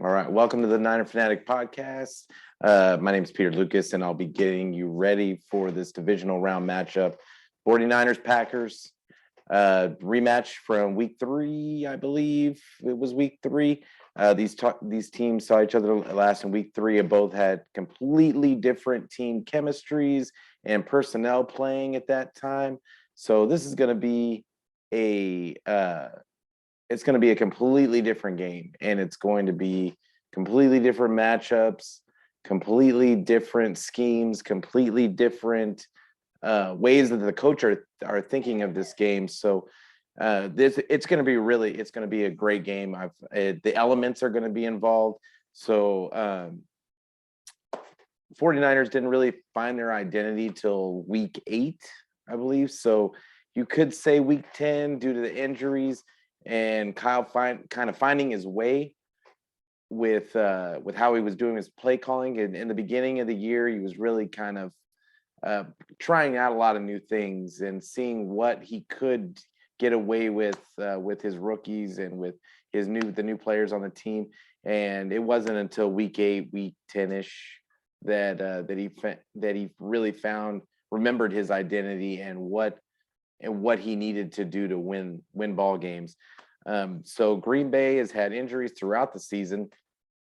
All right, welcome to the Niner Fanatic podcast. My name is Peter Lucas, and I'll be getting you ready for this divisional round matchup. 49ers-Packers rematch from week 3, I believe it was week 3. These teams saw each other last in week 3 and both had completely different team chemistries and personnel playing at that time. So this is going to be a completely different game, and it's going to be completely different matchups, completely different schemes, completely different ways that the coach are thinking of this game. So it's going to be a great game. The elements are going to be involved. So 49ers didn't really find their identity till week 8, I believe. So you could say week 10 due to the injuries and Kyle kind of finding his way with how he was doing his play calling. And in the beginning of the year, he was really kind of trying out a lot of new things and seeing what he could get away with his rookies and with the new players on the team. And it wasn't until week 8, week 10-ish that he really remembered his identity and what he needed to do to win ball games. So Green Bay has had injuries throughout the season,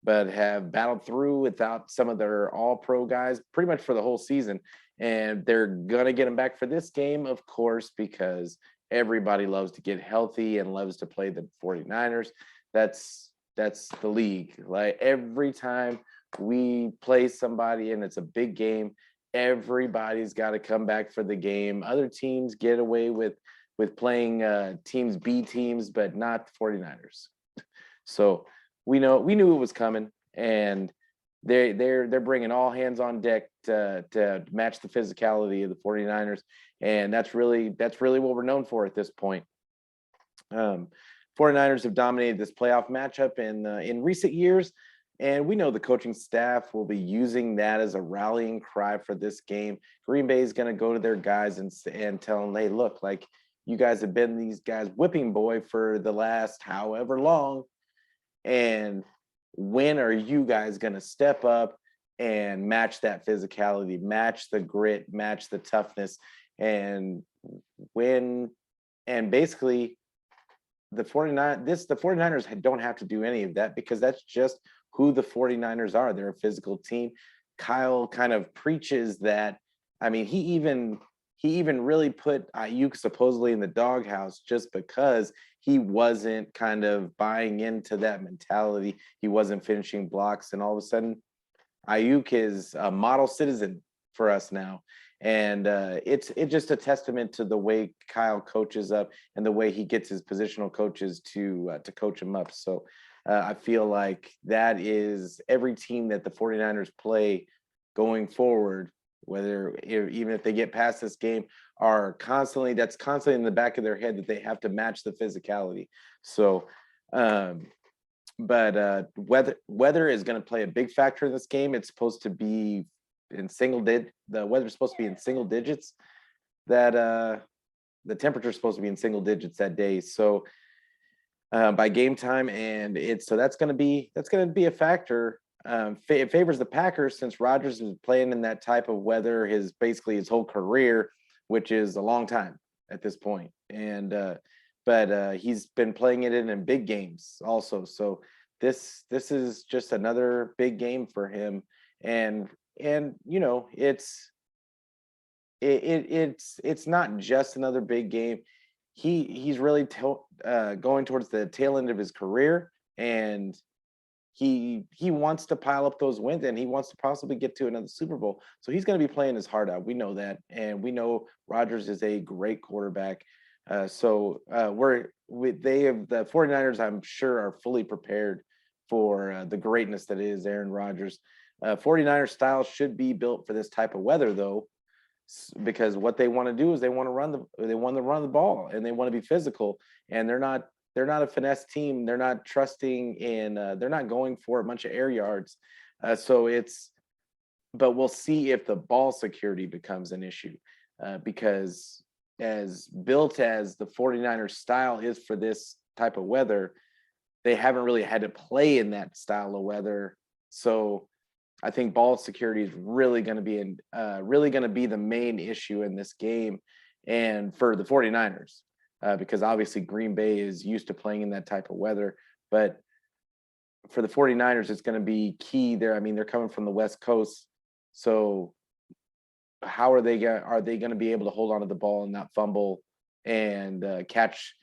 but have battled through without some of their all-pro guys pretty much for the whole season. And they're going to get them back for this game, of course, because everybody loves to get healthy and loves to play the 49ers. That's the league. Like every time we play somebody and it's a big game, everybody's got to come back for the game. Other teams get away with playing teams B teams, but not the 49ers. So we knew it was coming, and they're bringing all hands on deck to match the physicality of the 49ers, and that's really what we're known for at this point. 49ers have dominated this playoff matchup in recent years. And we know the coaching staff will be using that as a rallying cry for this game. Green Bay is going to go to their guys and tell them, hey, look, like you guys have been these guys whipping boy for the last however long. And when are you guys going to step up and match that physicality, match the grit, match the toughness? And basically the 49ers don't have to do any of that because that's just who the 49ers are. They're a physical team. Kyle kind of preaches that. I mean, he even really put Ayuk supposedly in the doghouse just because he wasn't kind of buying into that mentality. He wasn't finishing blocks, and all of a sudden Ayuk is a model citizen for us now. And it's just a testament to the way Kyle coaches up and the way he gets his positional coaches to coach him up. So I feel like that is every team that the 49ers play going forward, even if they get past this game, that's constantly in the back of their head that they have to match the physicality. So, but weather is going to play a big factor in this game. It's supposed to be the weather's supposed to be in single digits. That the temperature is supposed to be in single digits that day. So by game time, and that's going to be a factor. It favors the Packers since Rodgers is playing in that type of weather basically his whole career, which is a long time at this point. And but he's been playing it in big games also. So this is just another big game for him. And it's not just another big game. He's really going towards the tail end of his career, and he wants to pile up those wins, and he wants to possibly get to another Super Bowl. So he's going to be playing his heart out. We know that, and we know Rodgers is a great quarterback. So the 49ers, I'm sure, are fully prepared for the greatness that is Aaron Rodgers. 49ers style should be built for this type of weather, though, because what they want to do is they want to run the ball, and they want to be physical, and they're not a finesse team. They're not trusting in they're not going for a bunch of air yards. But we'll see if the ball security becomes an issue, because as built as the 49ers style is for this type of weather, they haven't really had to play in that style of weather. So I think ball security is really going to be really going to be the main issue in this game, and for the 49ers, because obviously Green Bay is used to playing in that type of weather. But for the 49ers, it's going to be key there. I mean, they're coming from the West Coast, so how are they going to be able to hold on to the ball and not fumble and catch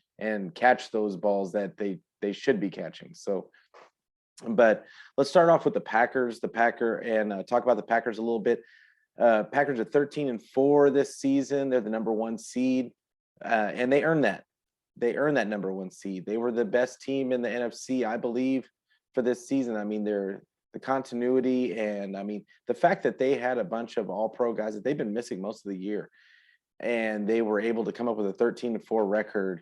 those balls that they should be catching? So, but let's start off with the Packers. Talk about the Packers a little bit. Packers are 13-4 this season. They're the number 1 seed, and they earned that. They earned that number 1 seed. They were the best team in the NFC, I believe, for this season. I mean, the continuity, and I mean the fact that they had a bunch of all-pro guys that they've been missing most of the year, and they were able to come up with a 13-4 record.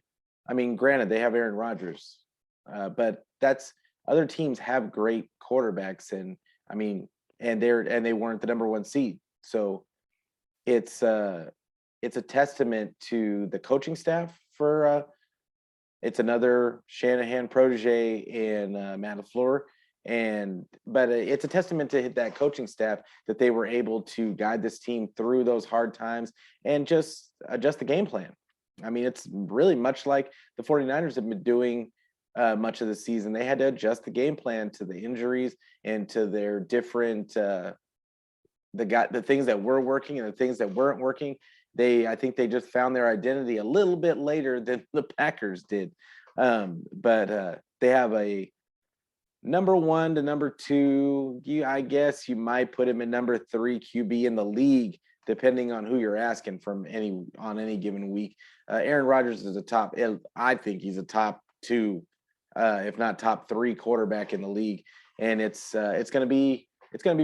I mean, granted, they have Aaron Rodgers, but that's other teams have great quarterbacks, and I mean, and they weren't the number 1 seed. So it's a testament to the coaching staff for it's another Shanahan protege in Matt LaFleur, but it's a testament to that coaching staff that they were able to guide this team through those hard times and just adjust the game plan. I mean, it's really much like the 49ers have been doing much of the season. They had to adjust the game plan to the injuries and to their different the things that were working and the things that weren't working. I think they just found their identity a little bit later than the Packers did. But they have a number 1 to number 2. I guess you might put him in number 3 QB in the league, depending on who you're asking on any given week. Aaron Rodgers is I think he's a top 2, if not top 3 quarterback in the league. And it's going to be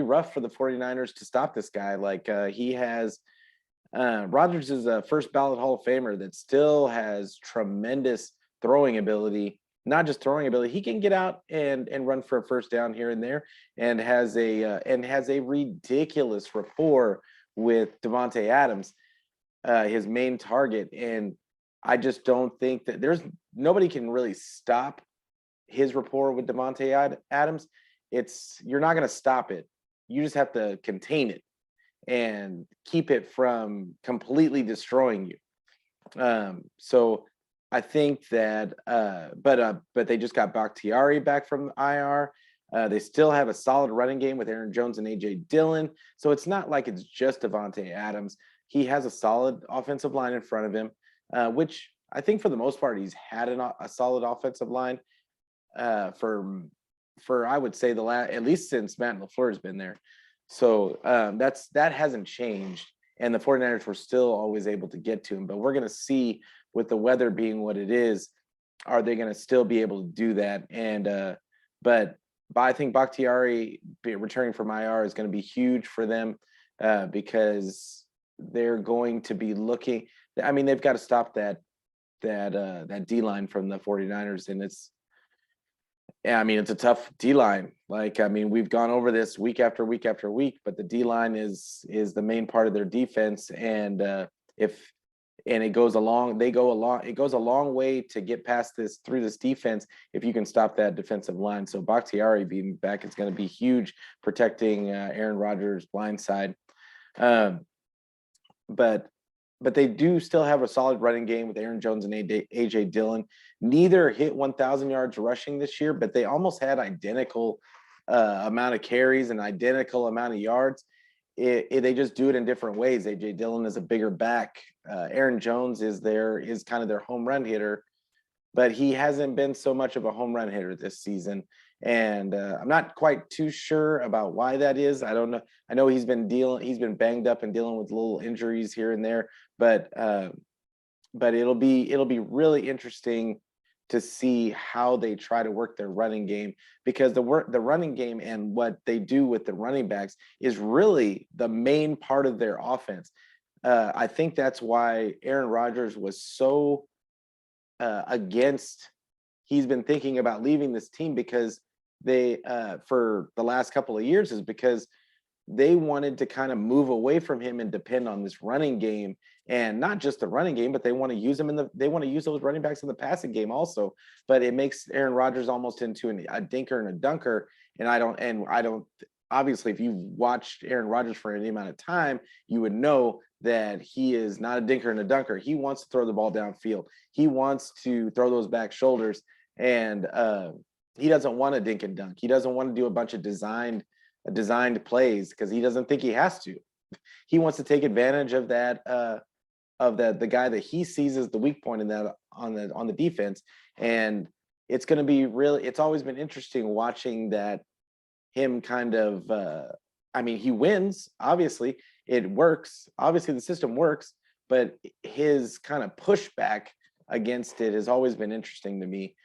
rough for the 49ers to stop this guy. Like he has Rodgers is a first ballot Hall of Famer that still has tremendous throwing ability. Not just throwing ability, he can get out and run for a first down here and there, and has a ridiculous rapport with Davante Adams, his main target. And I just don't think that nobody can really stop his rapport with Davante Adams. You're not going to stop it. You just have to contain it and keep it from completely destroying you. So I think that, but they just got Bakhtiari back from IR. They still have a solid running game with Aaron Jones and AJ Dillon. So it's not like it's just Davante Adams. He has a solid offensive line in front of him, which I think for the most part he's had a solid offensive line for I would say at least since Matt LaFleur has been there. So that hasn't changed, and the 49ers were still always able to get to him. But we're going to see, with the weather being what it is, are they going to still be able to do that? And but I think Bakhtiari returning from IR is going to be huge for them, because they're going to be looking. I mean, they've got to stop that D line from the 49ers, and it's a tough D line. Like, I mean, we've gone over this week after week after week, but the D line is the main part of their defense. And it goes a long way to get past through this defense if you can stop that defensive line. So Bakhtiari being back is going to be huge, protecting Aaron Rodgers' blind side. But they do still have a solid running game with Aaron Jones and AJ Dillon. Neither hit 1,000 yards rushing this year, but they almost had identical amount of carries and identical amount of yards. They just do it in different ways. AJ Dillon is a bigger back. Aaron Jones is kind of their home run hitter, but he hasn't been so much of a home run hitter this season. And I'm not quite too sure about why that is. I don't know. I know he's been banged up and dealing with little injuries here and there, but it'll be really interesting to see how they try to work their running game, because the running game and what they do with the running backs is really the main part of their offense. I think that's why Aaron Rodgers was so against. He's been thinking about leaving this team, because they for the last couple of years, is because they wanted to kind of move away from him and depend on this running game, and not just the running game, but they want to use him they want to use those running backs in the passing game also. But it makes Aaron Rodgers almost into a dinker and a dunker. And I don't obviously, if you've watched Aaron Rodgers for any amount of time, you would know that he is not a dinker and a dunker. He wants to throw the ball downfield. He wants to throw those back shoulders, and he doesn't want to dink and dunk. He doesn't want to do a bunch of designed plays because he doesn't think he has to. He wants to take advantage of that the guy that he sees as the weak point in that on the defense. And it's going to be really, it's always been interesting watching that, him kind of I mean, he wins, obviously it works, obviously the system works, but his kind of pushback against it has always been interesting to me,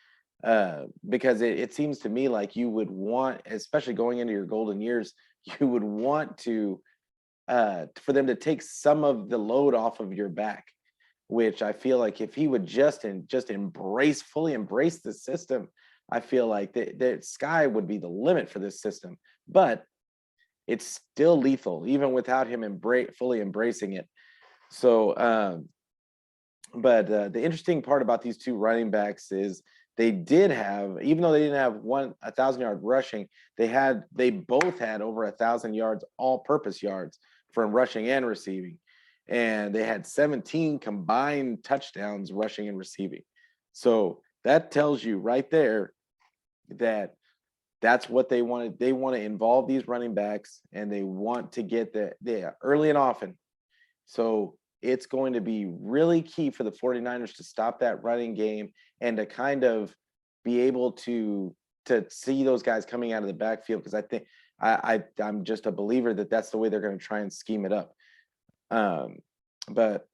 because it seems to me like you would want, especially going into your golden years, you would want to for them to take some of the load off of your back, which I feel like if he would just fully embrace the system, I feel like the sky would be the limit for this system. But it's still lethal, even without him fully embracing it. So, but the interesting part about these two running backs is they did have, even though they didn't have 1,000-yard rushing, they both had over 1,000 yards, all-purpose yards from rushing and receiving, and they had 17 combined touchdowns rushing and receiving. So that tells you right there that that's what they wanted. They want to involve these running backs, and they want to get the early and often. So it's going to be really key for the 49ers to stop that running game and to kind of be able to see those guys coming out of the backfield, because I think I'm just a believer that that's the way they're going to try and scheme it up. But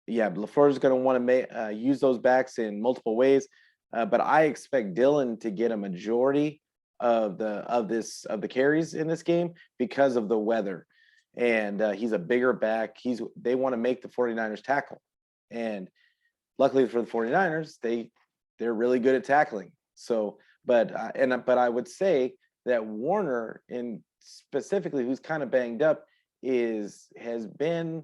yeah, LaFleur is going to want to use those backs in multiple ways. But I expect Dillon to get a majority of the carries in this game because of the weather. And he's a bigger back. They want to make the 49ers tackle. And luckily for the 49ers, they're really good at tackling. So, but I would say that Warner, in specifically, who's kind of banged up, he's been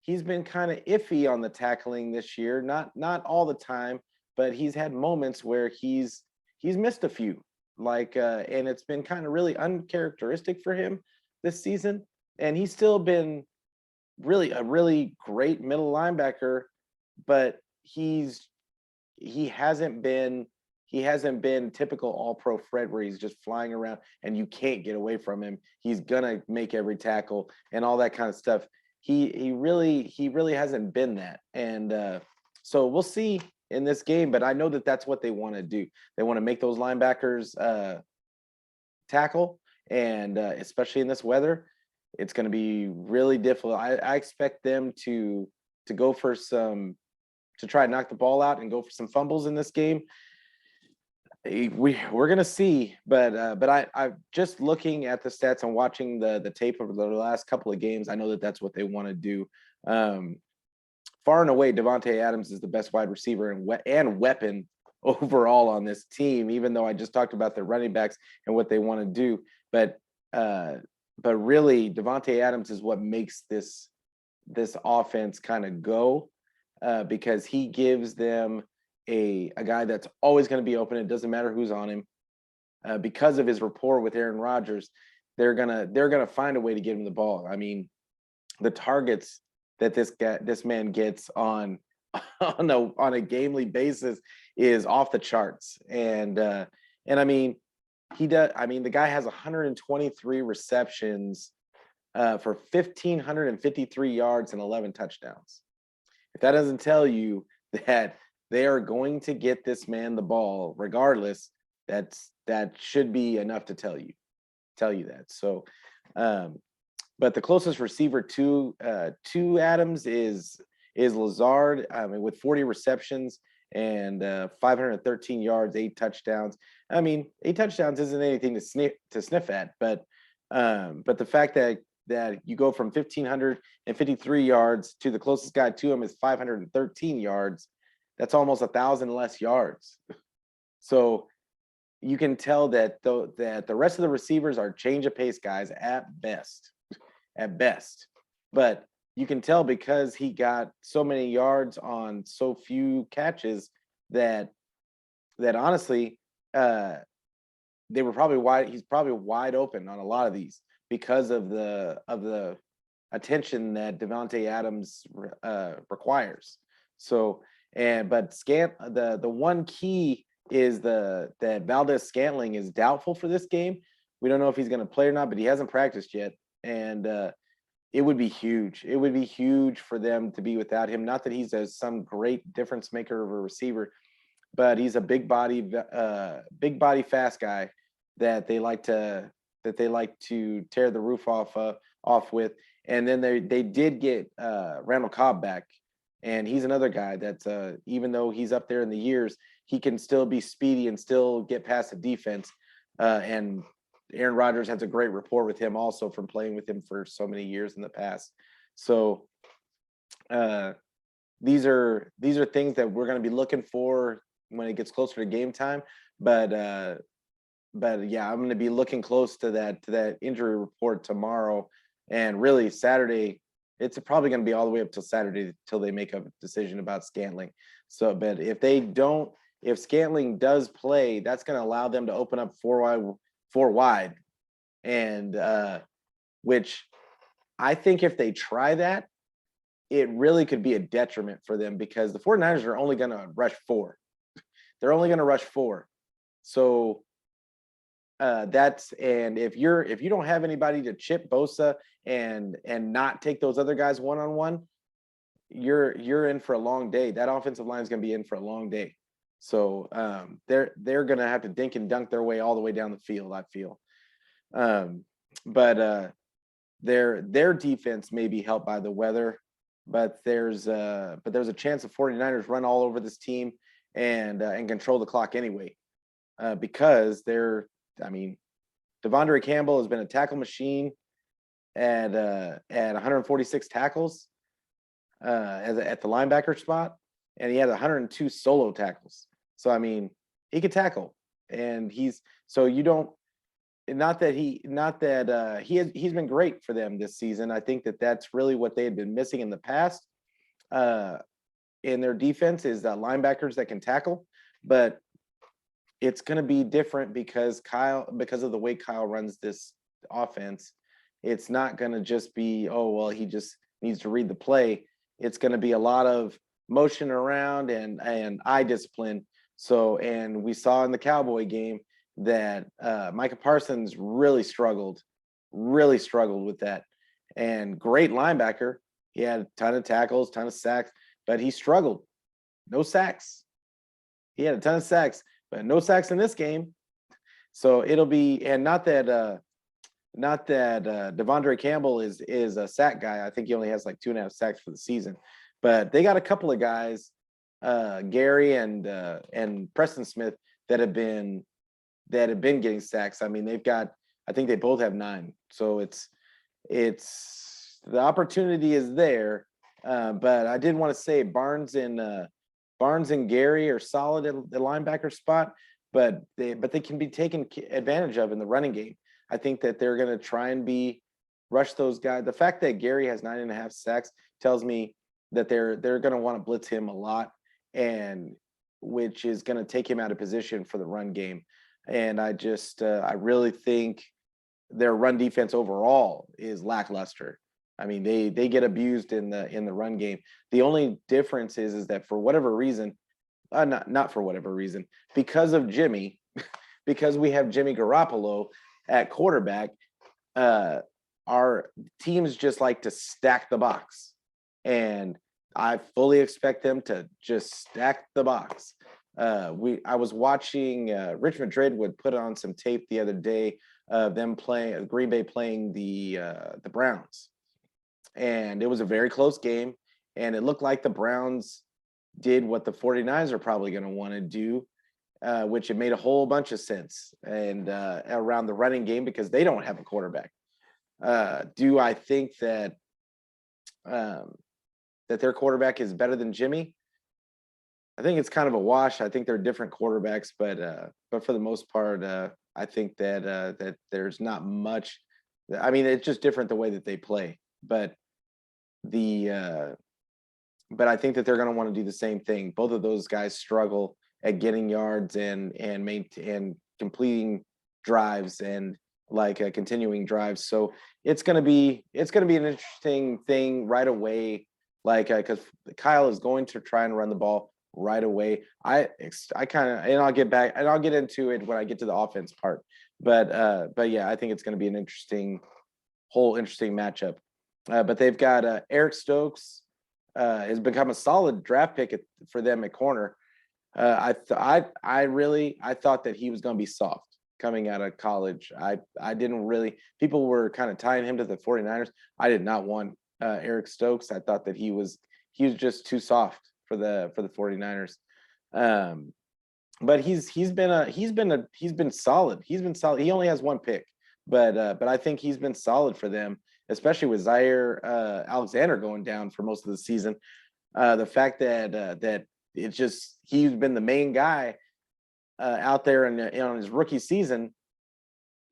kind of iffy on the tackling this year. Not all the time, but he's had moments where he's missed a few, like and it's been kind of really uncharacteristic for him this season. And he's still been a really great middle linebacker, but he hasn't been typical all-pro Fred, where he's just flying around and you can't get away from him. He's gonna make every tackle and all that kind of stuff. He really hasn't been that. And so we'll see in this game, but I know that that's what they want to do. They want to make those linebackers tackle, and especially in this weather, it's going to be really difficult. I expect them to go for to try and knock the ball out and go for some fumbles in this game. We're going to see, but I just looking at the stats and watching the tape over the last couple of games, I know that that's what they want to do. Far and away, Davante Adams is the best wide receiver and weapon overall on this team, even though I just talked about the running backs and what they want to do. But really, Davante Adams is what makes this offense kind of go, because he gives them a guy that's always going to be open. It doesn't matter who's on him. Because of his rapport with Aaron Rodgers, they're gonna find a way to get him the ball. I mean, the targets that this man gets on a gamely basis is off the charts. And I mean, the guy has 123 receptions for 1,553 yards and 11 touchdowns. If that doesn't tell you that they are going to get this man the ball regardless, that should be enough to tell you that. So but the closest receiver to Adams is Lazard, with 40 receptions and 513 yards, 8 touchdowns. I mean, 8 touchdowns isn't anything to sniff at, but the fact that you go from 1,553 yards to the closest guy to him is 513 yards, that's almost 1,000 less yards. So you can tell that the rest of the receivers are change of pace guys at best. But you can tell because he got so many yards on so few catches that honestly, they were probably wide. He's probably wide open on a lot of these because of the attention that Devontae Adams requires. So but the one key is that Valdez Scantling is doubtful for this game. We don't know if he's going to play or not, but he hasn't practiced yet, and it would be huge. It would be huge for them to be without him. Not that he's some great difference maker of a receiver, but he's a big body, fast guy that they like to tear the roof off with. And then they did get Randall Cobb back, and he's another guy that's even though he's up there in the years, he can still be speedy and still get past the defense. And Aaron Rodgers has a great rapport with him also from playing with him for so many years in the past. So these are things that we're going to be looking for when it gets closer to game time. But yeah, I'm going to be looking close to that injury report tomorrow, and really Saturday. It's probably going to be all the way up till Saturday till they make a decision about Scantling. So, but if Scantling does play, that's going to allow them to open up four wide, and which I think if they try that, it really could be a detriment for them because the 49ers are only going to rush 4. They're only going to rush 4. So and if you don't have anybody to chip Bosa and not take those other guys one-on-one, you're in for a long day. That offensive line is going to be in for a long day. So they're going to have to dink and dunk their way all the way down the field, I feel. But their defense may be helped by the weather, but there's a chance the 49ers run all over this team and control the clock anyway, because Devondre Campbell has been a tackle machine at 146 tackles at the linebacker spot, and he had 102 solo tackles. So he could tackle, and he's been great for them this season. I think that's really what they had been missing in the past in their defense is linebackers that can tackle, but it's going to be different because of the way Kyle runs this offense. It's not going to just be, oh, well, he just needs to read the play. It's going to be a lot of motion around and eye discipline. So, and we saw in the Cowboy game that Micah Parsons really struggled with that. And great linebacker. He had a ton of tackles, ton of sacks, but he struggled. No sacks. He had a ton of sacks, but no sacks in this game. So it'll be, and not that Devondre Campbell is a sack guy. I think he only has like 2.5 sacks for the season, but they got a couple of guys, Gary and Preston Smith that have been getting sacks. I think they both have 9. So it's the opportunity is there. But I did want to say Barnes and Gary are solid at the linebacker spot, but they can be taken advantage of in the running game. I think that they're going to try and rush those guys. The fact that Gary has 9.5 sacks tells me that they're going to want to blitz him a lot, and which is going to take him out of position for the run game. And I really think their run defense overall is lackluster. They get abused in the run game. The only difference is that for whatever reason, not for whatever reason, because of Jimmy, because we have Jimmy Garoppolo at quarterback, our teams just like to stack the box, and I fully expect them to just stack the box. I was watching Rich Madrid would put on some tape the other day of them playing Green Bay playing the Browns, and it was a very close game, and it looked like the Browns did what the 49ers are probably going to want to do, which it made a whole bunch of sense, and around the running game because they don't have a quarterback. Do I think that their quarterback is better than Jimmy? I think it's kind of a wash. I think they're different quarterbacks, but for the most part, I think that there's not much. I mean, it's just different the way that they play. The but I think that they're going to want to do the same thing. Both of those guys struggle at getting yards and completing drives and like continuing drives. So it's going to be an interesting thing right away. Like because Kyle is going to try and run the ball right away. I kind of and I'll get back and I'll get into it when I get to the offense part. But yeah, I think it's going to be an interesting matchup. But they've got Eric Stokes has become a solid draft pick for them at corner. I thought that he was going to be soft coming out of college. I didn't really. People were kind of tying him to the 49ers. I did not want Eric Stokes. I thought that he was just too soft for the 49ers. But he's been solid. He's been solid. He only has one pick, but I think he's been solid for them, especially with Jair Alexander going down for most of the season. The fact that it's just he's been the main guy out there on his rookie season.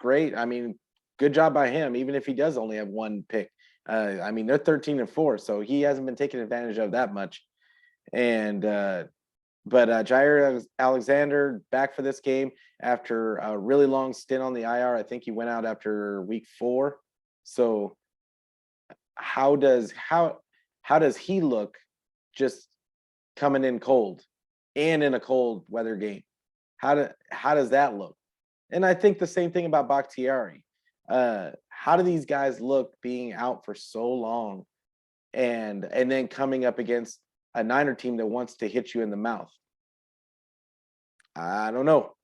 Great. I mean, good job by him, even if he does only have one pick. I mean, they're 13-4, so he hasn't been taken advantage of that much. And but Jair Alexander back for this game after a really long stint on the IR. I think he went out after week 4. So how does he look just coming in cold and in a cold weather game? How does that look? And I think the same thing about Bakhtiari. How do these guys look being out for so long and then coming up against a Niner team that wants to hit you in the mouth? I don't know.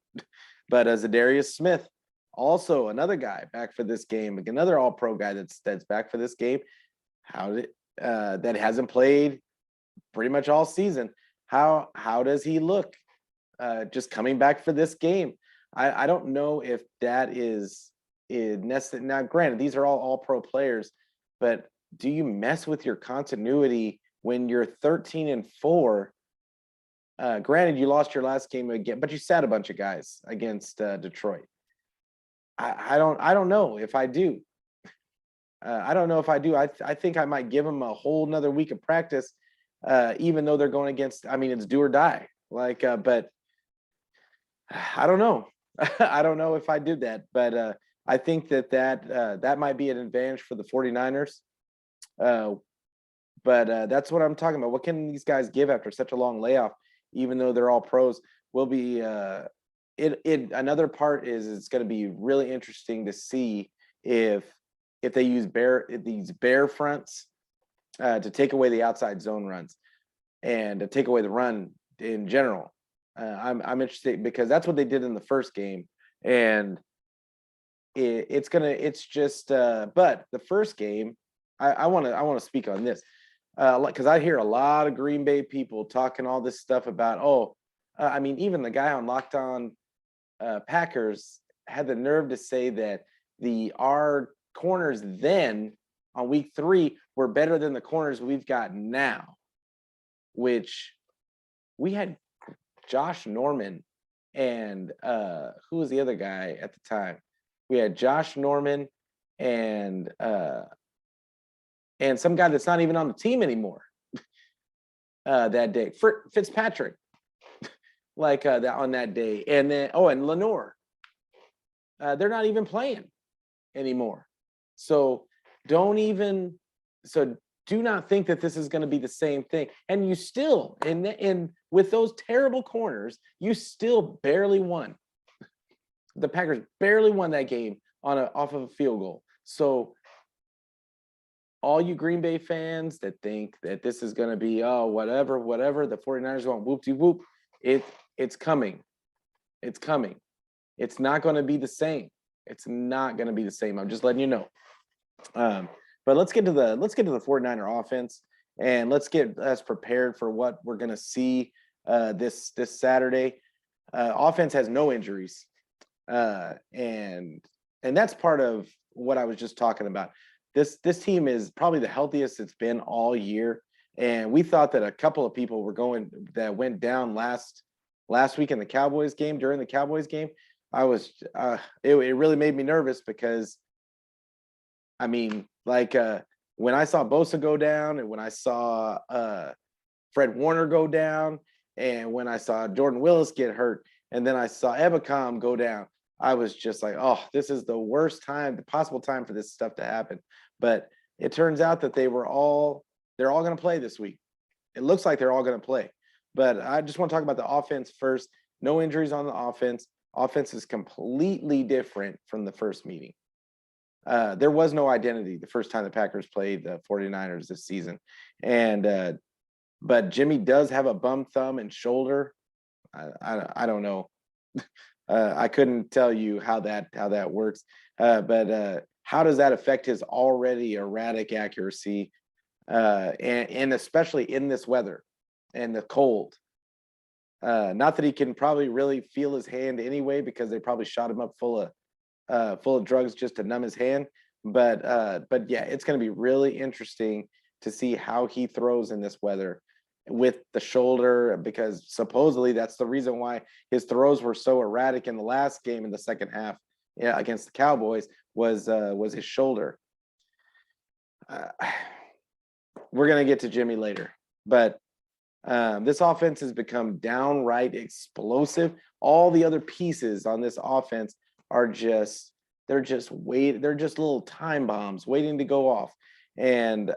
But Zadarius Smith, also another guy back for this game, another all-pro guy that's back for this game. That hasn't played pretty much all season. How does he look just coming back for this game? I don't know if that is necessary. Now, granted, these are all pro players, but do you mess with your continuity when you're 13-4? Granted, you lost your last game again, but you sat a bunch of guys against Detroit. I don't know if I do. I don't know if I do. I think I might give them a whole nother week of practice, even though they're going against. I mean, it's do or die. But I don't know. I don't know if I did that, but I think that might be an advantage for the 49ers. But that's what I'm talking about. What can these guys give after such a long layoff, even though they're all pros? Will be another part is it's going to be really interesting to see if they use these bear fronts to take away the outside zone runs and to take away the run in general. I'm interested because that's what they did in the first game, and but the first game, I want to speak on this because I hear a lot of Green Bay people talking all this stuff about I mean, even the guy on Locked On Packers had the nerve to say that our corners then on week 3 were better than the corners we've got now, which we had Josh Norman and who was the other guy at the time? We had Josh Norman and some guy that's not even on the team anymore that day. Fitzpatrick, that on that day, and then and Lenore. They're not even playing anymore. So do not think that this is going to be the same thing. And you still, and with those terrible corners, you still barely won. The Packers barely won that game off of a field goal. So all you Green Bay fans that think that this is going to be, whatever, the 49ers going whoop-de-whoop, it's coming. It's coming. It's not going to be the same. It's not going to be the same. I'm just letting you know. But let's get to the 49er offense, and let's get us prepared for what we're going to see this Saturday. Offense has no injuries, and that's part of what I was just talking about. This team is probably the healthiest it's been all year. And we thought that a couple of people went down last week in the Cowboys game, during the Cowboys game. It really made me nervous because, I mean, like when I saw Bosa go down, and when I saw Fred Warner go down, and when I saw Jordan Willis get hurt, and then I saw Ebicom go down, I was just like, oh, this is the worst time, the possible time for this stuff to happen. But it turns out that they're all going to play this week. It looks like they're all going to play. But I just want to talk about the offense first. No injuries on the offense. Offense is completely different from the first meeting. There was no identity the first time the Packers played the 49ers this season. And but Jimmy does have a bum thumb and shoulder. I don't know. I couldn't tell you how that works. But how does that affect his already erratic accuracy? And especially in this weather and the cold. Not that he can probably really feel his hand anyway, because they probably shot him up full of drugs just to numb his hand. But yeah, it's going to be really interesting to see how he throws in this weather with the shoulder, because supposedly that's the reason why his throws were so erratic in the last game in the second half, against the Cowboys, was his shoulder. We're going to get to Jimmy later, but this offense has become downright explosive. All the other pieces on this offense are they're just little time bombs waiting to go off. And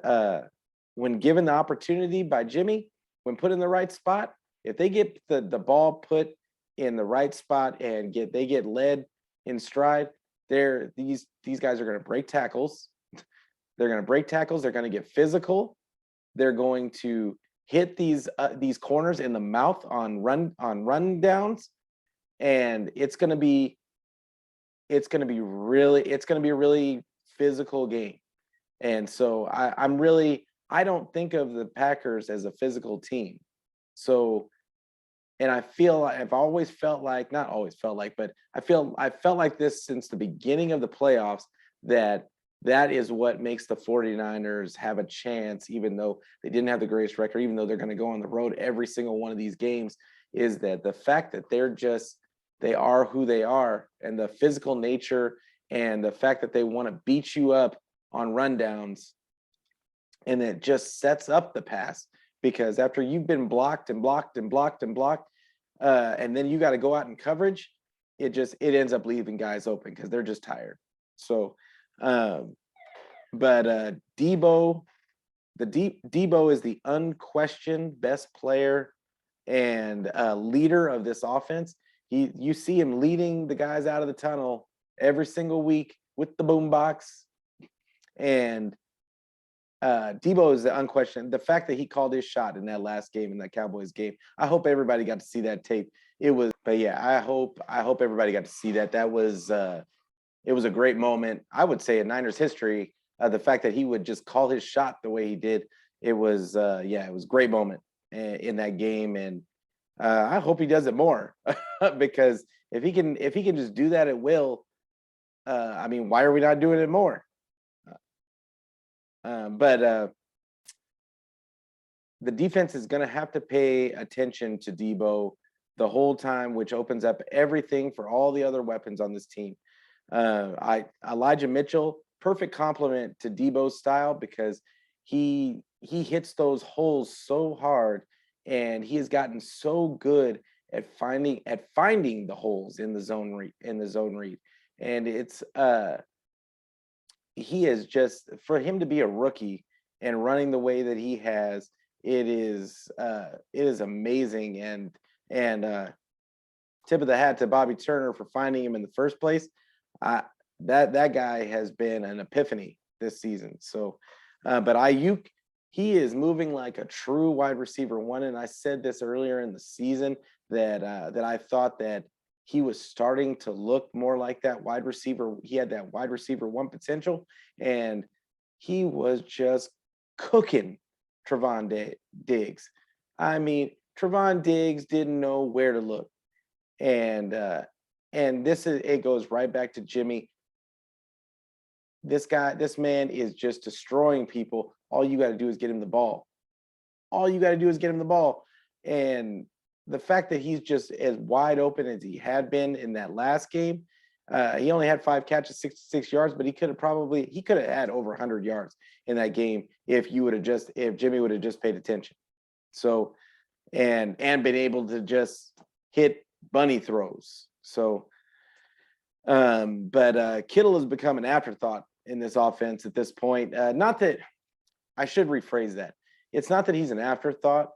when given the opportunity by Jimmy, when put in the right spot, if they get the ball put in the right spot and they get led in stride, these guys are going to break tackles. They're going to break tackles. They're going to get physical. They're going to hit these corners in the mouth on run downs, and it's going to be a really physical game. And so I don't think of the Packers as a physical team. So, and I've always felt like, not always felt like, but I felt like this since the beginning of the playoffs, that is what makes the 49ers have a chance, even though they didn't have the greatest record, even though they're going to go on the road every single one of these games, is that the fact that they are who they are, and the physical nature, and the fact that they want to beat you up on rundowns, and it just sets up the pass, because after you've been blocked and blocked and blocked and blocked, and then you got to go out in coverage, it ends up leaving guys open because they're just tired. So, but Debo is the unquestioned best player and leader of this offense. You see him leading the guys out of the tunnel every single week with the boombox, and Debo is the unquestioned. The fact that he called his shot in that last game, in that Cowboys game, I hope everybody got to see that tape. But yeah, I hope everybody got to see that. That was it was a great moment, I would say, in Niners history. The fact that he would just call his shot the way he did, it was it was a great moment in that game, and I hope he does it more because if he can just do that at will, I mean, why are we not doing it more? But the defense is going to have to pay attention to Debo the whole time, which opens up everything for all the other weapons on this team. Elijah Mitchell, perfect complement to Debo's style, because he hits those holes so hard, and he has gotten so good at finding the holes in the zone read. And it's he is just, for him to be a rookie and running the way that he has, it is amazing. And tip of the hat to Bobby Turner for finding him in the first place. That guy has been an epiphany this season. So, but Ayuk, he is moving like a true wide receiver one. And I said this earlier in the season that I thought that he was starting to look more like that wide receiver. He had that wide receiver one potential, and he was just cooking Trevon Diggs. I mean, Trevon Diggs didn't know where to look. And it goes right back to Jimmy. This man is just destroying people. All you got to do is get him the ball. All you got to do is get him the ball. And the fact that he's just as wide open as he had been in that last game, he only had 5 catches, 66 yards, but he could have had over 100 yards in that game if Jimmy would have just paid attention. So, and been able to just hit bunny throws. So, but Kittle has become an afterthought in this offense at this point. Not that I should rephrase that. It's not that he's an afterthought,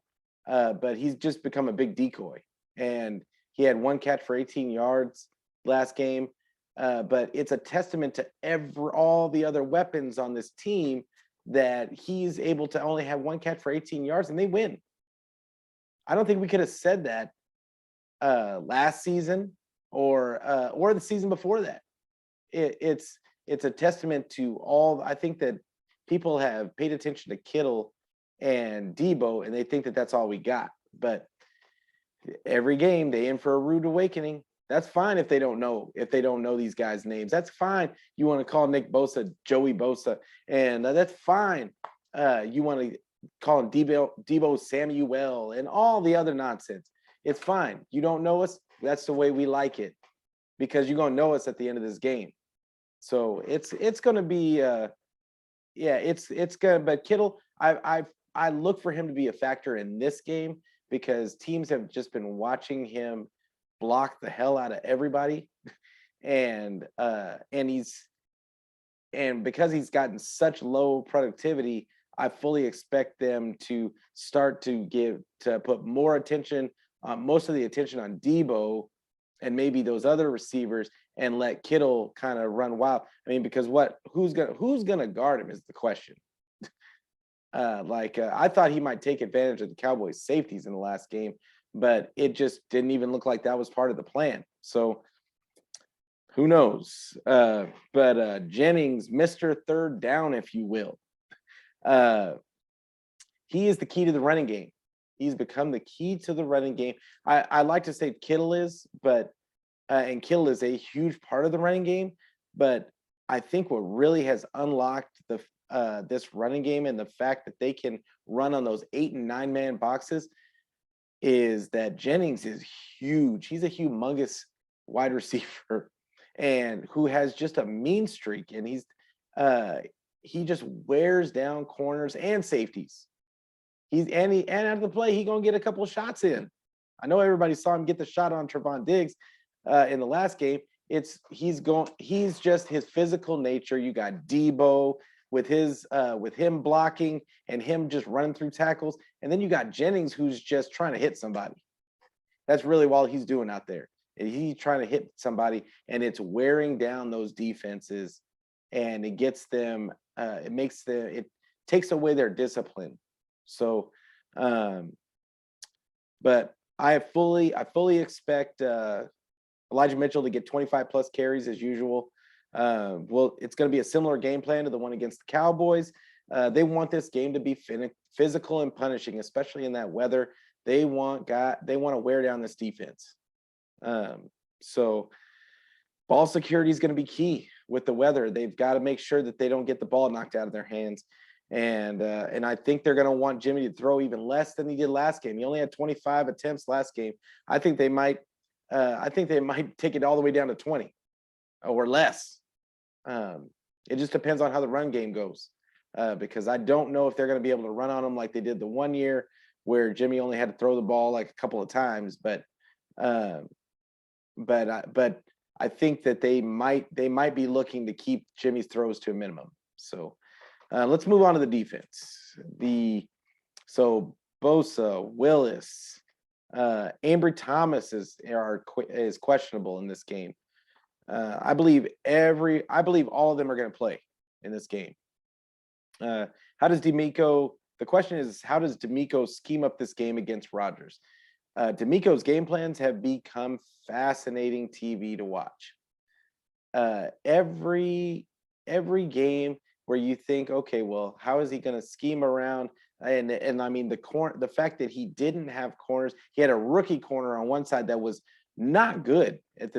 but he's just become a big decoy. And he had 1 catch for 18 yards last game. But it's a testament to all the other weapons on this team that he's able to only have 1 catch for 18 yards and they win. I don't think we could have said that last season or the season before that. It's a testament to all. I think that people have paid attention to Kittle and Debo, and they think that that's all we got. But every game they in for a rude awakening. That's fine if they don't know these guys' names. That's fine. You want to call Nick Bosa Joey Bosa, and that's fine. You want to call him Debo Samuel and all the other nonsense. It's fine. You don't know us. That's the way we like it, because you're gonna know us at the end of this game. So it's gonna be it's good. But Kittle, I look for him to be a factor in this game because teams have just been watching him block the hell out of everybody, and because he's gotten such low productivity, I fully expect them to start to put more attention, most of the attention on Debo and maybe those other receivers, and let Kittle kind of run wild. I mean, because who's gonna guard him is the question. I thought he might take advantage of the Cowboys' safeties in the last game, but it just didn't even look like that was part of the plan. So who knows? But Jennings, Mr. Third Down, if you will, he is the key to the running game. He's become the key to the running game. I like to say Kittle is, but and Kittle is a huge part of the running game. But I think what really has unlocked this running game and the fact that they can run on those 8 and 9 man boxes is that Jennings is huge. He's a humongous wide receiver, and who has just a mean streak. And he just wears down corners and safeties. And out of the play, he's gonna get a couple of shots in. I know everybody saw him get the shot on Trevon Diggs in the last game. He's just his physical nature. You got Debo with him blocking and him just running through tackles, and then you got Jennings who's just trying to hit somebody. That's really all he's doing out there. He's trying to hit somebody, and it's wearing down those defenses, and it gets them. It takes away their discipline. So, but I fully expect Elijah Mitchell to get 25 plus carries as usual. Well, it's going to be a similar game plan to the one against the Cowboys. They want this game to be physical and punishing, especially in that weather. They want to wear down this defense. So ball security is going to be key with the weather. They've got to make sure that they don't get the ball knocked out of their hands. And I think they're going to want Jimmy to throw even less than he did last game. He only had 25 attempts last game. I think they might take it all the way down to 20 or less. It just depends on how the run game goes, because I don't know if they're going to be able to run on them like they did the one year where Jimmy only had to throw the ball like a couple of times. But I think that they might be looking to keep Jimmy's throws to a minimum. So let's move on to the defense. So Bosa, Willis, Ambry Thomas is questionable in this game. I believe all of them are going to play in this game. How does DeMeco? The question is, how does DeMeco scheme up this game against Rodgers? DeMeco's game plans have become fascinating TV to watch. Every game where you think, okay, well, how is he going to scheme around? And I mean, the fact that he didn't have corners, he had a rookie corner on one side that was not good at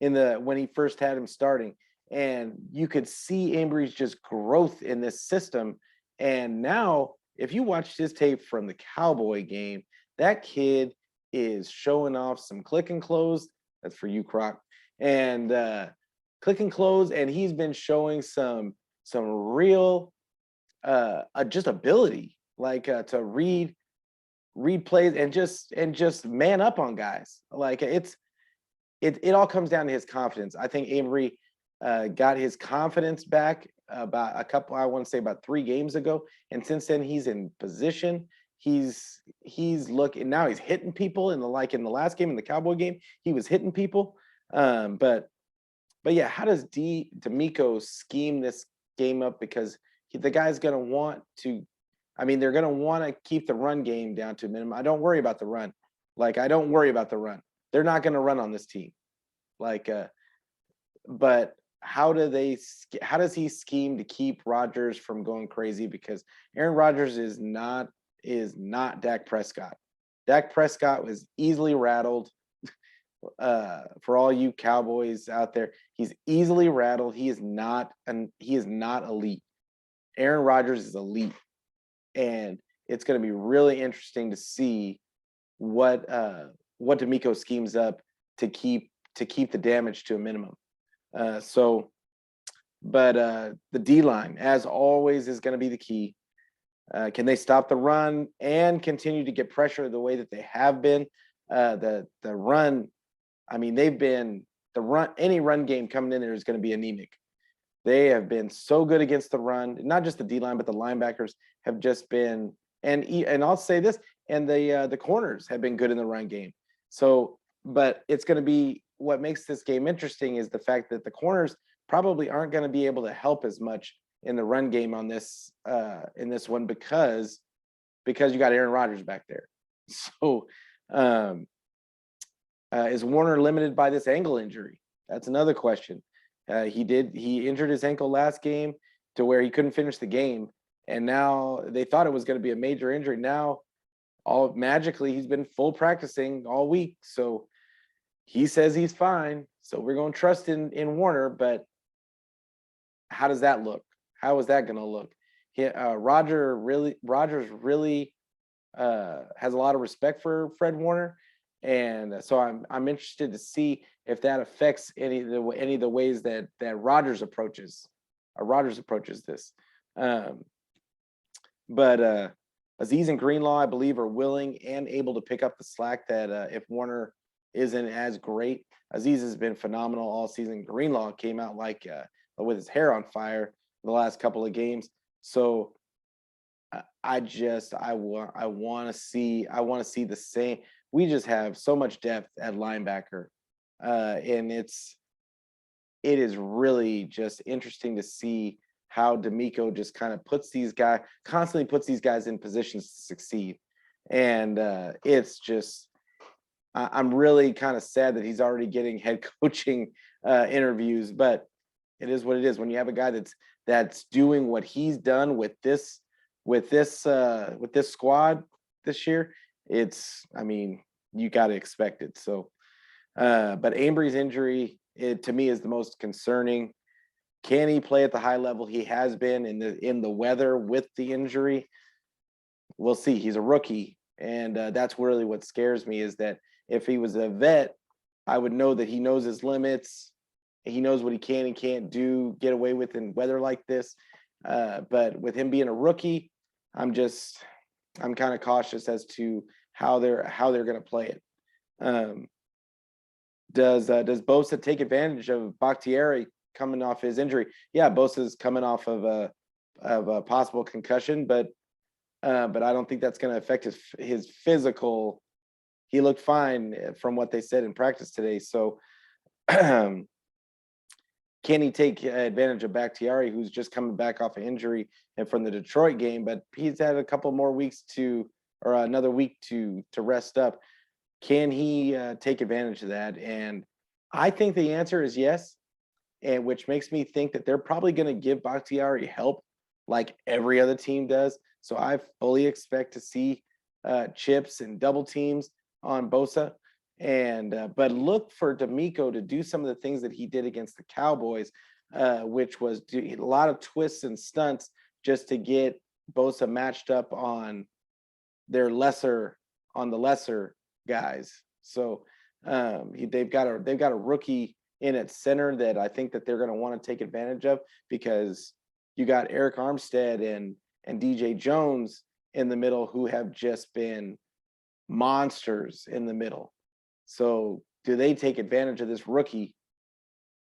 when he first had him starting, and you could see Ambry's just growth in this system. And now if you watch his tape from the Cowboy game, that kid is showing off some click and close. That's for you, Croc. And click and close, and he's been showing some real just ability, like to read plays and just man up on guys. Like it all comes down to his confidence. I think Avery got his confidence back I want to say about 3 games ago, and since then he's in position. He's looking now. He's hitting people in the last game, in the Cowboy game, he was hitting people. But yeah, how does D'Amico scheme this game up? Because the guy's going to want to. I mean, they're going to want to keep the run game down to a minimum. I don't worry about the run. I don't worry about the run. They're not going to run on this team. But how does he scheme to keep Rodgers from going crazy? Because Aaron Rodgers is not Dak Prescott. Dak Prescott was easily rattled. For all you Cowboys out there, he's easily rattled. He is not elite. Aaron Rodgers is elite, and it's going to be really interesting to see what D'Amico schemes up to keep the damage to a minimum. But the D line, as always, is going to be the key. Can they stop the run and continue to get pressure the way that they have been? The run, I mean, any run game coming in there is going to be anemic. They have been so good against the run, not just the D line, but the linebackers have just been, and I'll say this, and the corners have been good in the run game. So, but it's going to be, what makes this game interesting is the fact that the corners probably aren't going to be able to help as much in the run game on this in this one because you got Aaron Rodgers back there. So is Warner limited by this ankle injury? That's another question. He injured his ankle last game to where he couldn't finish the game, and now they thought it was going to be a major injury. Now all magically he's been full practicing all week, so he says he's fine. So we're going to trust in Warner, but how does that look? How is that going to look? Rodgers really has a lot of respect for Fred Warner, and so I'm interested to see if that affects any of the ways that Rodgers approaches this. But Azeez and Greenlaw, I believe, are willing and able to pick up the slack that if Warner isn't as great. Azeez has been phenomenal all season. Greenlaw came out with his hair on fire the last couple of games. So I want to see the same. We just have so much depth at linebacker, and it is really just interesting to see how D'Amico just kind of constantly puts these guys in positions to succeed. And it's just, I'm really kind of sad that he's already getting head coaching interviews, but it is what it is. When you have a guy that's doing what he's done with this squad this year, you got to expect it. So, but Ambry's injury, to me, is the most concerning. Can he play at the high level he has been in the weather with the injury? We'll see. He's a rookie, and that's really what scares me, is that if he was a vet, I would know that he knows his limits. He knows what he can and can't get away with in weather like this. But with him being a rookie, I'm kind of cautious as to how they're going to play it. Does Bosa take advantage of Bakhtiari coming off his injury? Yeah, Bosa's coming off of a possible concussion, but I don't think that's going to affect his physical. He looked fine from what they said in practice today. So can he take advantage of Bakhtiari, who's just coming back off an injury and from the Detroit game, but he's had a couple more weeks or another week to rest up. Can he take advantage of that? And I think the answer is yes, and which makes me think that they're probably going to give Bakhtiari help like every other team does. So I fully expect to see chips and double teams on Bosa. And but look for D'Amico to do some of the things that he did against the Cowboys, which was a lot of twists and stunts just to get Bosa matched up on their lesser on the lesser guys. So they've got a rookie in at center that I think that they're going to want to take advantage of, because you got Eric Armstead and DJ Jones in the middle, who have just been monsters in the middle. So do they take advantage of this rookie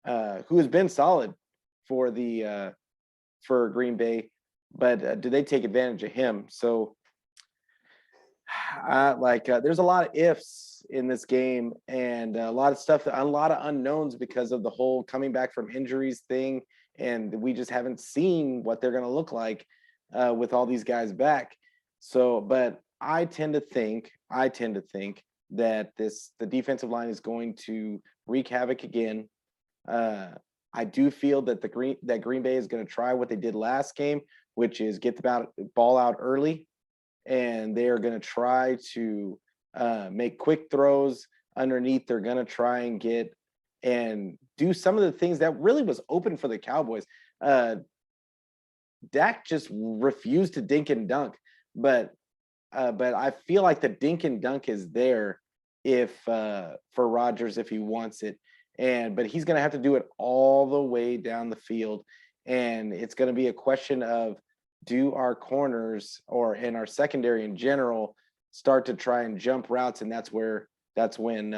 who has been solid for the for Green Bay, but do they take advantage of him? So there's a lot of ifs in this game, and a lot of stuff, a lot of unknowns because of the whole coming back from injuries thing, and we just haven't seen what they're going to look like with all these guys back. So, but I tend to think that the defensive line is going to wreak havoc again. I do feel that Green Bay is going to try what they did last game, which is get the ball out early, and they are going to try to make quick throws underneath. They're going to try and get and do some of the things that really was open for the Cowboys. Dak just refused to dink and dunk, but I feel like the dink and dunk is there if for Rodgers if he wants it, but he's going to have to do it all the way down the field, and it's going to be a question of, do our corners in our secondary in general start to try and jump routes, and that's when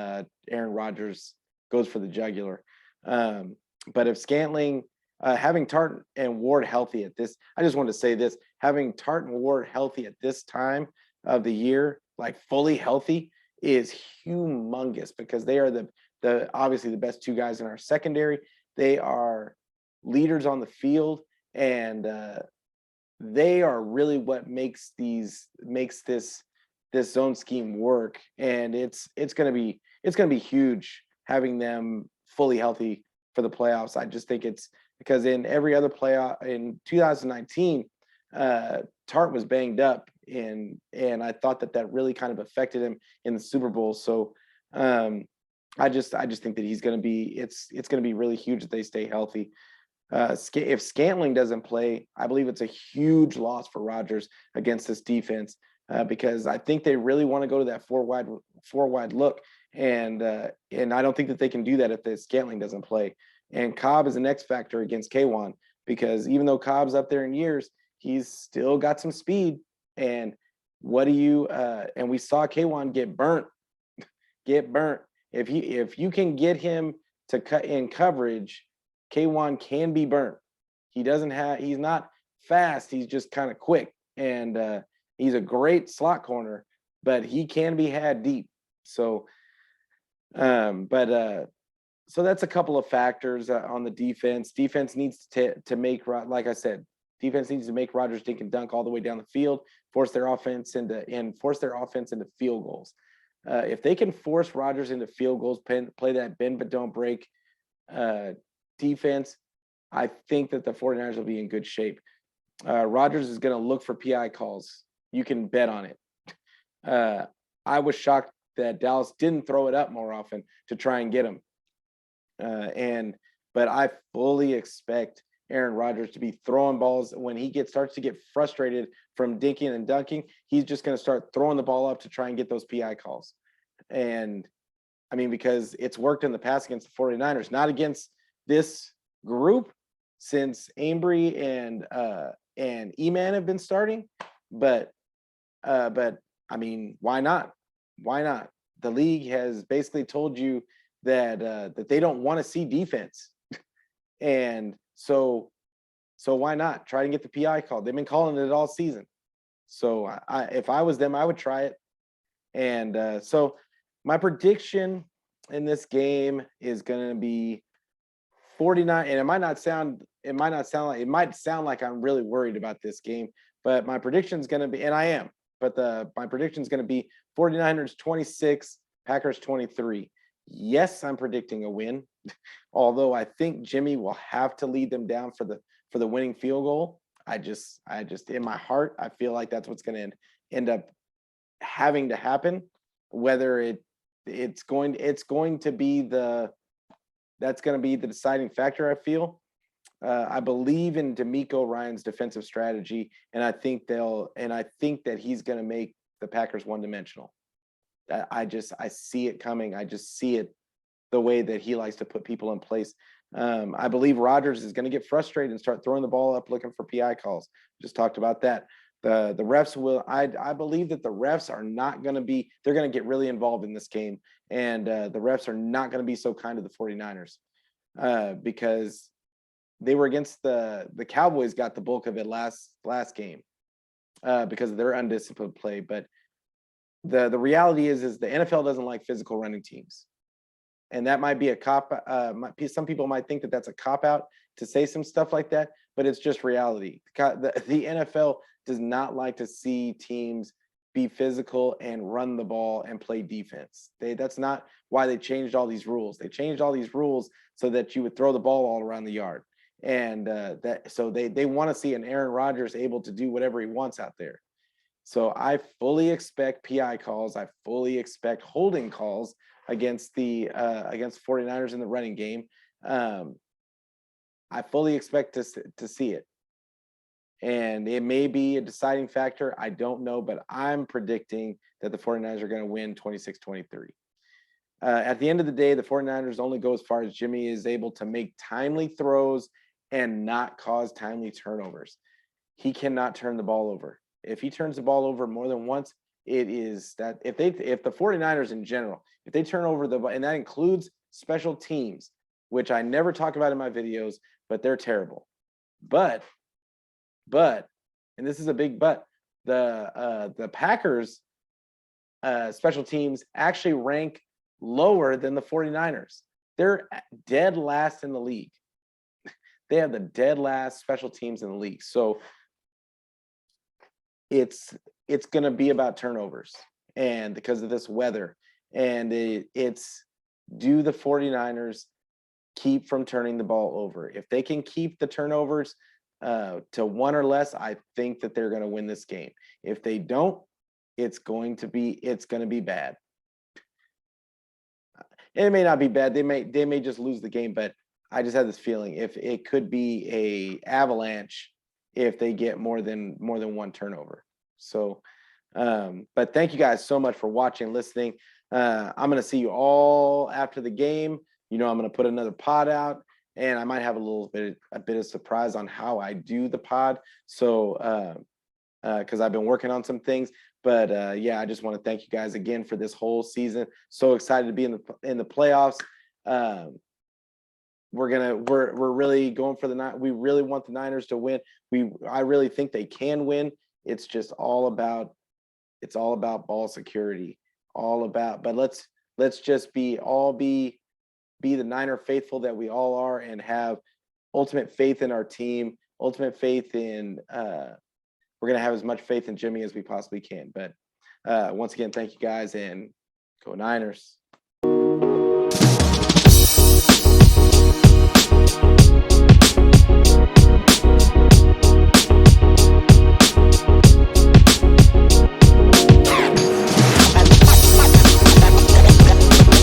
Aaron Rodgers goes for the jugular. But if Scantling, having Tartt and Ward healthy at this, I just wanted to say this, having Tartt and Ward healthy at this time of the year, like fully healthy, is humongous, because they are the obviously the best two guys in our secondary. They are leaders on the field, and they are really what makes this zone scheme work. And it's going to be huge having them fully healthy for the playoffs. I just think it's because in every other playoff in 2019, Tartt was banged up, and I thought that really kind of affected him in the Super Bowl. So I just think that he's going to be it's going to be really huge that they stay healthy. If Scantling doesn't play, I believe it's a huge loss for Rodgers against this defense, because I think they really want to go to that four wide look, and I don't think that they can do that if the Scantling doesn't play. And Cobb is an X factor against Kwan, because even though Cobb's up there in years, he's still got some speed. And and we saw Kwan get burnt. If you can get him to cut in coverage, Kwan can be burnt. He's not fast. He's just kind of quick, and he's a great slot corner, but he can be had deep. So, so that's a couple of factors on the defense. Defense needs to make, like I said, defense needs to make Rodgers dink and dunk all the way down the field, force their offense into field goals. If they can force Rodgers into field goals, play that bend but don't break defense, I think that the 49ers will be in good shape. Rodgers is going to look for PI calls. You can bet on it. I was shocked that Dallas didn't throw it up more often to try and get him. But I fully expect Aaron Rodgers to be throwing balls when he starts to get frustrated from dinking and dunking. He's just going to start throwing the ball up to try and get those PI calls. And I mean, because it's worked in the past against the 49ers, not against this group since Ambry and Eman have been starting, but I mean, why not? Why not? The league has basically told you that they don't want to see defense, and so why not try to get the PI called? They've been calling it all season. So if I was them, I would try it. And so my prediction in this game is going to be 49, and it might sound like I'm really worried about this game, but my prediction is going to be, and I am, but my prediction is going to be 49ers 26, Packers 23. Yes, I'm predicting a win, although I think Jimmy will have to lead them down for the winning field goal. I just in my heart, I feel like that's what's going to end up having to happen. Whether that's going to be the deciding factor, I feel. I believe in D'Amico Ryan's defensive strategy, and I think that he's going to make the Packers one-dimensional. I see it coming. I just see it the way that he likes to put people in place. I believe Rodgers is going to get frustrated and start throwing the ball up, looking for PI calls. Just talked about that. The refs will. I believe that the refs are not going to be. They're going to get really involved in this game, and the refs are not going to be so kind to the 49ers because they were against the Cowboys. Got the bulk of it last game because of their undisciplined play. But the reality is the NFL doesn't like physical running teams. And that might be a cop. Some people might think that that's a cop out to say some stuff like that, but it's just reality. The NFL does not like to see teams be physical and run the ball and play defense. That's not why they changed all these rules. They changed all these rules so that you would throw the ball all around the yard. And so they want to see an Aaron Rodgers able to do whatever he wants out there. So I fully expect PI calls. I fully expect holding calls against 49ers in the running game. I fully expect to see it. And it may be a deciding factor. I don't know, but I'm predicting that the 49ers are going to win 26-23. At the end of the day, the 49ers only go as far as Jimmy is able to make timely throws and not cause timely turnovers. He cannot turn the ball over. If he turns the ball over more than once, it is that if the 49ers in general, if they turn over the ball, and that includes special teams, which I never talk about in my videos, but they're terrible. But, and this is a big but, the Packers special teams actually rank lower than the 49ers. They're dead last in the league. They have the dead last special teams in the league. So it's going to be about turnovers, and because of this weather, and it's do the 49ers keep from turning the ball over? If they can keep the turnovers to one or less, I think that they're going to win this game. If they don't, it's going to be bad. And it may not be bad. They may just lose the game, but I just have this feeling if it could be a avalanche if they get more than one turnover. So, but thank you guys so much for watching, listening. I'm going to see you all after the game. I'm going to put another pod out, and I might have a bit of surprise on how I do the pod. So, because I've been working on some things, but yeah, I just want to thank you guys again for this whole season. So excited to be in the playoffs. We're really going for we really want the Niners to win. I really think they can win. It's just all about ball security, but let's just be the Niner faithful that we all are, and have ultimate faith in our team, ultimate faith in we're going to have as much faith in Jimmy as we possibly can. But once again, thank you guys, and go Niners.